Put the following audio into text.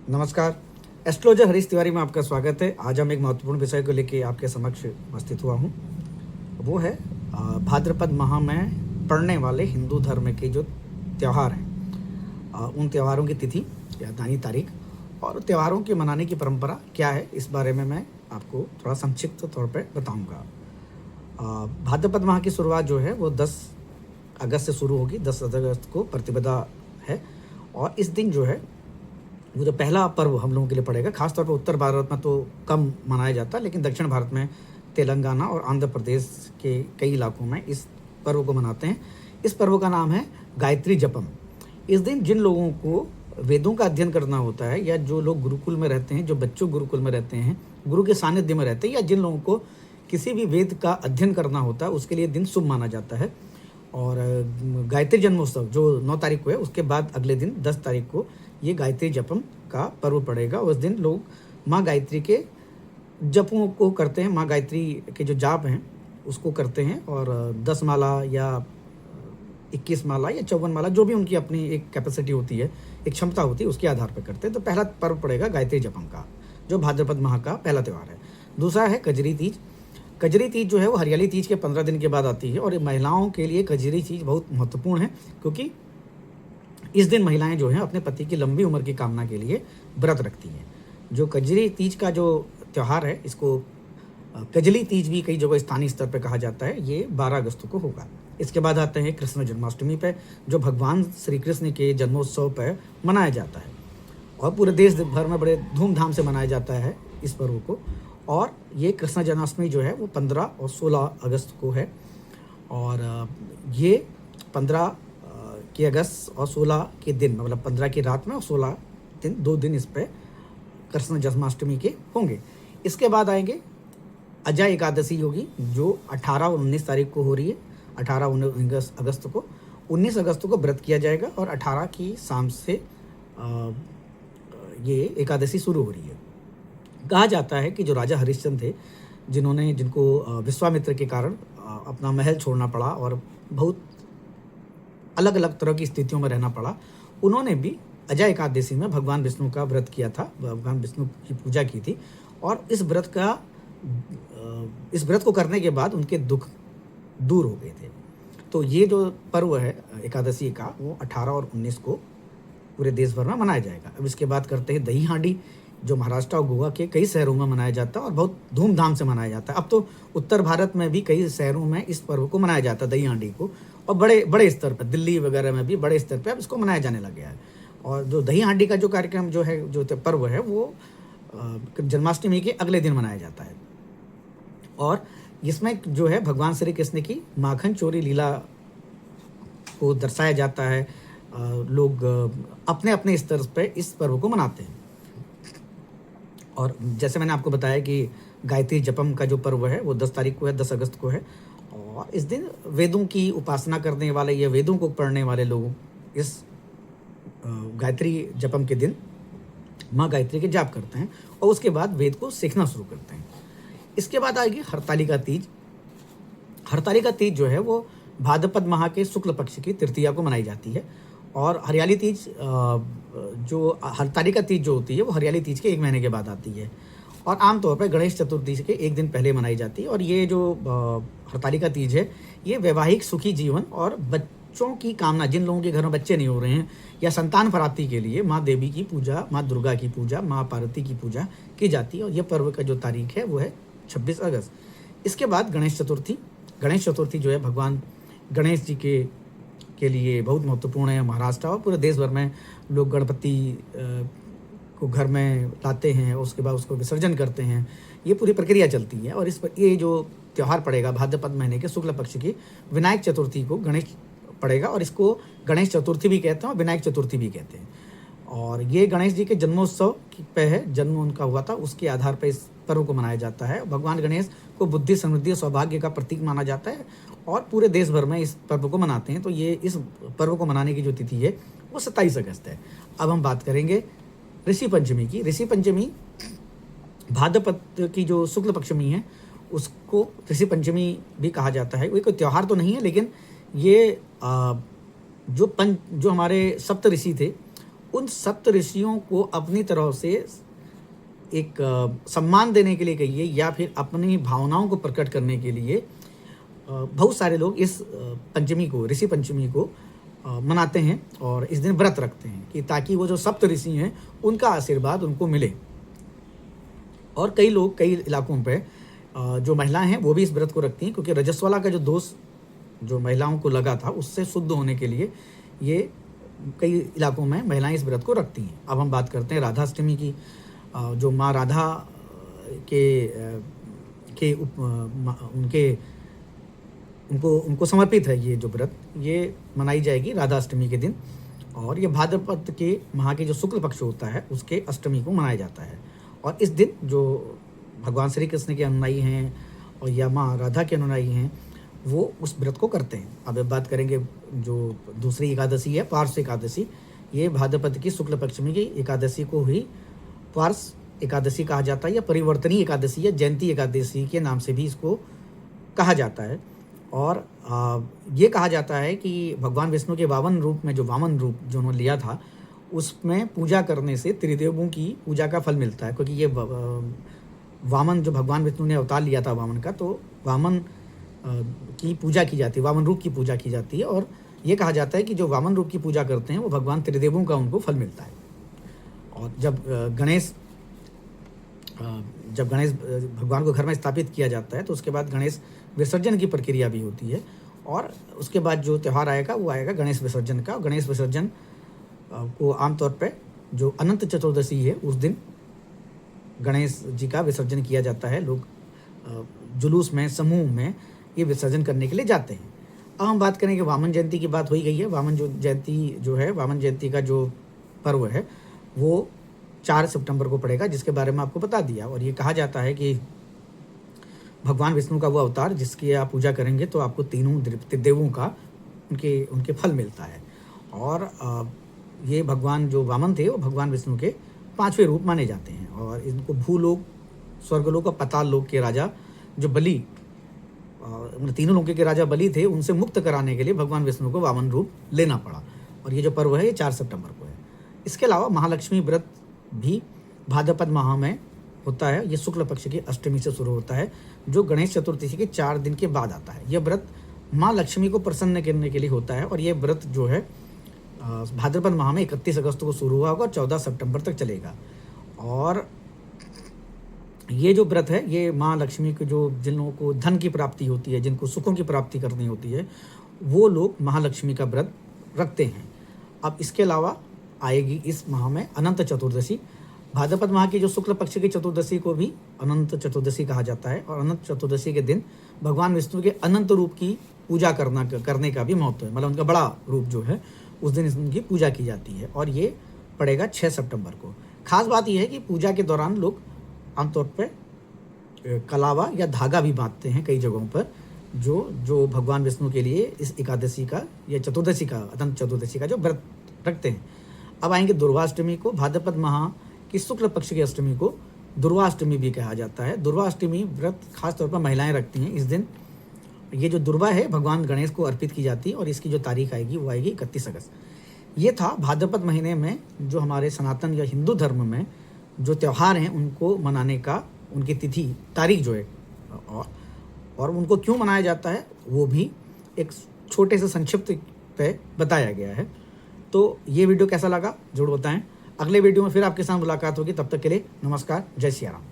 नमस्कार। एस्ट्रोलॉजर हरीश तिवारी में आपका स्वागत है। आज हम एक महत्वपूर्ण विषय को लेकर आपके समक्ष उपस्थित हुआ हूँ। वो है भाद्रपद माह में पड़ने वाले हिंदू धर्म के जो त्यौहार हैं, उन त्यौहारों की तिथि या दानी तारीख और त्योहारों के मनाने की परंपरा क्या है, इस बारे में मैं आपको थोड़ा संक्षिप्त तौर पर बताऊँगा। भाद्रपद माह की शुरुआत जो है वो 10 अगस्त से शुरू होगी। 10 अगस्त को प्रतिपदा है और इस दिन जो है वो जो पहला पर्व हम लोगों के लिए पड़ेगा। खासतौर पर उत्तर भारत में तो कम मनाया जाता है, लेकिन दक्षिण भारत में तेलंगाना और आंध्र प्रदेश के कई इलाकों में इस पर्व को मनाते हैं। इस पर्व का नाम है गायत्री जपम। इस दिन जिन लोगों को वेदों का अध्ययन करना होता है या जो लोग गुरुकुल में रहते हैं, जो बच्चों गुरुकुल में रहते हैं, गुरु के सानिध्य में रहते हैं, या जिन लोगों को किसी भी वेद का अध्ययन करना होता है, उसके लिए दिन शुभ माना जाता है। और गायत्री जन्मोत्सव जो 9 तारीख को है, उसके बाद अगले दिन 10 तारीख को ये गायत्री जपम का पर्व पड़ेगा। उस दिन लोग माँ गायत्री के जपों को करते हैं, माँ गायत्री के जो जाप हैं उसको करते हैं और 10 माला या 21 माला या 54 माला, जो भी उनकी अपनी एक कैपेसिटी होती है, एक क्षमता होती है, उसके आधार पर करते हैं। तो पहला पर्व पड़ेगा गायत्री जपम का, जो भाद्रपद माह का पहला त्यौहार है। दूसरा है कजरी तीज। कजरी तीज जो है वो हरियाली तीज के 15 दिन के बाद आती है और महिलाओं के लिए कजरी तीज बहुत महत्वपूर्ण है, क्योंकि इस दिन महिलाएं जो हैं अपने पति की लंबी उम्र की कामना के लिए व्रत रखती हैं। जो कजरी तीज का जो त्यौहार है, इसको कजली तीज भी कई जगह स्थानीय स्तर पर कहा जाता है, ये 12 अगस्त को होगा। इसके बाद आते हैं कृष्ण जन्माष्टमी पे, जो भगवान श्री कृष्ण के जन्मोत्सव पर मनाया जाता है और पूरे देश भर में बड़े धूमधाम से मनाया जाता है इस पर्व को। और ये कृष्ण जन्माष्टमी जो है वो 15 और 16 अगस्त को है। और ये 15 के अगस्त और 16 के दिन, मतलब 15 की रात में और 16 दिन, 2 दिन इस पर कृष्ण जन्माष्टमी के होंगे। इसके बाद आएंगे अजय एकादशी होगी, जो 18 और 19 तारीख को हो रही है। 18 19 अगस्त को, 19 अगस्त को व्रत किया जाएगा और 18 की शाम से ये एकादशी शुरू हो रही है। कहा जाता है कि जो राजा हरिश्चंद्र थे, जिनको विश्वामित्र के कारण अपना महल छोड़ना पड़ा और बहुत अलग अलग तरह की स्थितियों में रहना पड़ा, उन्होंने भी अजय एकादशी में भगवान विष्णु का व्रत किया था, भगवान विष्णु की पूजा की थी। और इस व्रत को करने के बाद उनके दुख दूर हो गए थे। तो ये जो पर्व है एकादशी का, वो 18 और 19 को पूरे देश भर में मनाया जाएगा। अब इसके बाद करते हैं दही हांडी, जो महाराष्ट्र और गोवा के कई शहरों में मनाया जाता है और बहुत धूमधाम से मनाया जाता है। अब तो उत्तर भारत में भी कई शहरों में इस पर्व को मनाया जाता है, दही हांडी को, और बड़े बड़े स्तर पर, दिल्ली वगैरह में भी बड़े स्तर पर अब इसको मनाया जाने लग गया है। और जो दही हांडी का जो कार्यक्रम जो है, जो पर्व है, वो जन्माष्टमी के अगले दिन मनाया जाता है। और इसमें जो है भगवान श्री कृष्ण की माखन चोरी लीला को दर्शाया जाता है। लोग अपने अपने स्तर पर इस पर्व को मनाते हैं। और जैसे मैंने आपको बताया कि गायत्री जपम का जो पर्व है वो 10 तारीख को है, 10 अगस्त को है। और इस दिन वेदों की उपासना करने वाले या वेदों को पढ़ने वाले लोग इस गायत्री जपम के दिन माँ गायत्री के जाप करते हैं और उसके बाद वेद को सीखना शुरू करते हैं। इसके बाद आएगी हरतालिका तीज। हरतालिका तीज जो है वो भाद्रपद माह के शुक्ल पक्ष की तृतीया को मनाई जाती है। और हरियाली तीज, जो हरतालिका तीज जो होती है, वो हरियाली तीज के 1 महीने के बाद आती है और आमतौर पर गणेश चतुर्थी के 1 दिन पहले मनाई जाती है। और ये जो हरतालिका तीज है, ये वैवाहिक सुखी जीवन और बच्चों की कामना, जिन लोगों के घर में बच्चे नहीं हो रहे हैं, या संतान प्राप्ति के लिए माँ देवी की पूजा, माँ दुर्गा की पूजा, माँ पार्वती की पूजा की जाती है। और ये पर्व का जो तारीख है वो है 26 अगस्त। इसके बाद गणेश चतुर्थी। गणेश चतुर्थी जो है भगवान गणेश जी के लिए बहुत महत्वपूर्ण है। महाराष्ट्र और पूरे देश भर में लोग गणपति को घर में लाते हैं, उसके बाद उसको विसर्जन करते हैं। ये पूरी प्रक्रिया चलती है। और इस पर ये जो त्यौहार पड़ेगा भाद्रपद महीने के शुक्ल पक्ष की विनायक चतुर्थी को गणेश पड़ेगा और इसको गणेश चतुर्थी भी कहते हैं और विनायक चतुर्थी भी कहते हैं। और ये गणेश जी के जन्मोत्सव पे है, जन्म उनका हुआ था, उसके आधार पर इस पर्व को मनाया जाता है। भगवान गणेश को बुद्धि, समृद्धि और सौभाग्य का प्रतीक माना जाता है और पूरे देश भर में इस पर्व को मनाते हैं। तो ये इस पर्व को मनाने की जो तिथि है वो 27 अगस्त है। अब हम बात करेंगे ऋषि पंचमी की। ऋषि पंचमी भाद्रपद की जो शुक्ल पक्षमी है, उसको ऋषि पंचमी भी कहा जाता है। कोई त्यौहार तो नहीं है, लेकिन ये जो हमारे सप्त ऋषि थे, उन सप्त ऋषियों को अपनी तरफ से एक सम्मान देने के लिए कहिए या फिर अपनी भावनाओं को प्रकट करने के लिए बहुत सारे लोग इस पंचमी को, ऋषि पंचमी को मनाते हैं और इस दिन व्रत रखते हैं कि ताकि वो जो सप्त ऋषि हैं उनका आशीर्वाद उनको मिले। और कई लोग कई इलाकों पे जो महिलाएं हैं वो भी इस व्रत को रखती हैं, क्योंकि रजस्वला का जो दोष जो महिलाओं को लगा था उससे शुद्ध होने के लिए ये कई इलाकों में महिलाएं इस व्रत को रखती हैं। अब हम बात करते हैं राधाष्टमी की, जो माँ राधा उनको समर्पित है ये जो व्रत, ये मनाई जाएगी राधाष्टमी के दिन। और ये भाद्रपद के माह के जो शुक्ल पक्ष होता है उसके अष्टमी को मनाया जाता है। और इस दिन जो भगवान श्री कृष्ण के अनुयायी हैं और या माँ राधा के अनुयायी हैं वो उस व्रत को करते हैं। अब बात करेंगे जो दूसरी एकादशी है, पार्श्व एकादशी। ये भाद्रपद की शुक्ल पक्षमी की एकादशी को ही पार्श्व एकादशी कहा जाता है या परिवर्तनीय एकादशी या जयंती एकादशी के नाम से भी इसको कहा जाता है। और ये कहा जाता है कि भगवान विष्णु के वामन रूप में, जो वामन रूप जो उन्होंने लिया था, उसमें पूजा करने से त्रिदेवों की पूजा का फल मिलता है। क्योंकि ये वामन जो भगवान विष्णु ने अवतार लिया था वामन का, तो वामन की पूजा की जाती है, वामन रूप की पूजा की जाती है। और ये कहा जाता है कि जो वामन रूप की पूजा करते हैं वो भगवान त्रिदेवों का उनको फल मिलता है। और जब गणेश भगवान को घर में स्थापित किया जाता है तो उसके बाद गणेश विसर्जन की प्रक्रिया भी होती है। और उसके बाद जो त्यौहार आएगा वो आएगा गणेश विसर्जन का। गणेश विसर्जन को आमतौर पे जो अनंत चतुर्दशी है उस दिन गणेश जी का विसर्जन किया जाता है। लोग जुलूस में, समूह में ये विसर्जन करने के लिए जाते हैं। अब हम बात करेंगे वामन जयंती की। बात हो ही गई है। वामन जयंती का जो पर्व है वो 4 सितंबर को पड़ेगा, जिसके बारे में आपको बता दिया। और ये कहा जाता है कि भगवान विष्णु का वो अवतार जिसकी आप पूजा करेंगे तो आपको तीनों देवों का उनके फल मिलता है। और ये भगवान जो वामन थे वो भगवान विष्णु के 5वें रूप माने जाते हैं। और इनको भूलोक, स्वर्गलोक और पाताल लोक के राजा जो बलि, तीनों लोकों के राजा बलि थे, उनसे मुक्त कराने के लिए भगवान विष्णु को वामन रूप लेना पड़ा। और ये जो पर्व है ये 4 सितंबर को है। इसके अलावा महालक्ष्मी व्रत भी भाद्रपद माह में होता है। ये शुक्ल पक्ष की अष्टमी से शुरू होता है, जो गणेश चतुर्थी के 4 दिन के बाद आता है। यह व्रत माँ लक्ष्मी को प्रसन्न करने के लिए होता है। और ये व्रत जो है भाद्रपद माह में 31 अगस्त को शुरू हुआ होगा और 14 सितंबर तक चलेगा। और ये जो व्रत है ये माँ लक्ष्मी को, जो जिन लोगों को धन की प्राप्ति होती है, जिनको सुखों की प्राप्ति करनी होती है, वो लोग महालक्ष्मी का व्रत रखते हैं। अब इसके अलावा आएगी इस माह में अनंत चतुर्दशी। भाद्रपद माह की जो शुक्ल पक्ष की चतुर्दशी को भी अनंत चतुर्दशी कहा जाता है। और अनंत चतुर्दशी के दिन भगवान विष्णु के अनंत रूप की पूजा करने का भी महत्व है। मतलब उनका बड़ा रूप जो है उस दिन उनकी पूजा की जाती है। और ये पड़ेगा 6 सितंबर को। खास बात यह है कि पूजा के दौरान लोग आमतौर पर कलावा या धागा भी बांधते हैं कई जगहों पर, जो भगवान विष्णु के लिए इस एकादशी का या चतुर्दशी का, अनंत चतुर्दशी का जो व्रत रखते हैं। अब आएंगे दुर्वाष्टमी को। भाद्रपद माह की शुक्ल पक्ष की अष्टमी को दुर्वाष्टमी भी कहा जाता है। दुर्वाष्टमी व्रत खासतौर पर महिलाएं रखती हैं। इस दिन ये जो दुर्वा है भगवान गणेश को अर्पित की जाती है। और इसकी जो तारीख आएगी वो आएगी 31 अगस्त। ये था भाद्रपद महीने में जो हमारे सनातन या हिंदू धर्म में जो त्यौहार हैं उनको मनाने का, उनकी तिथि, तारीख जो है और उनको क्यों मनाया जाता है वो भी एक छोटे से संक्षिप्त पे बताया गया है। तो ये वीडियो कैसा लगा जरूर बताएं। अगले वीडियो में फिर आपके साथ मुलाकात होगी। तब तक के लिए नमस्कार, जय सिया राम।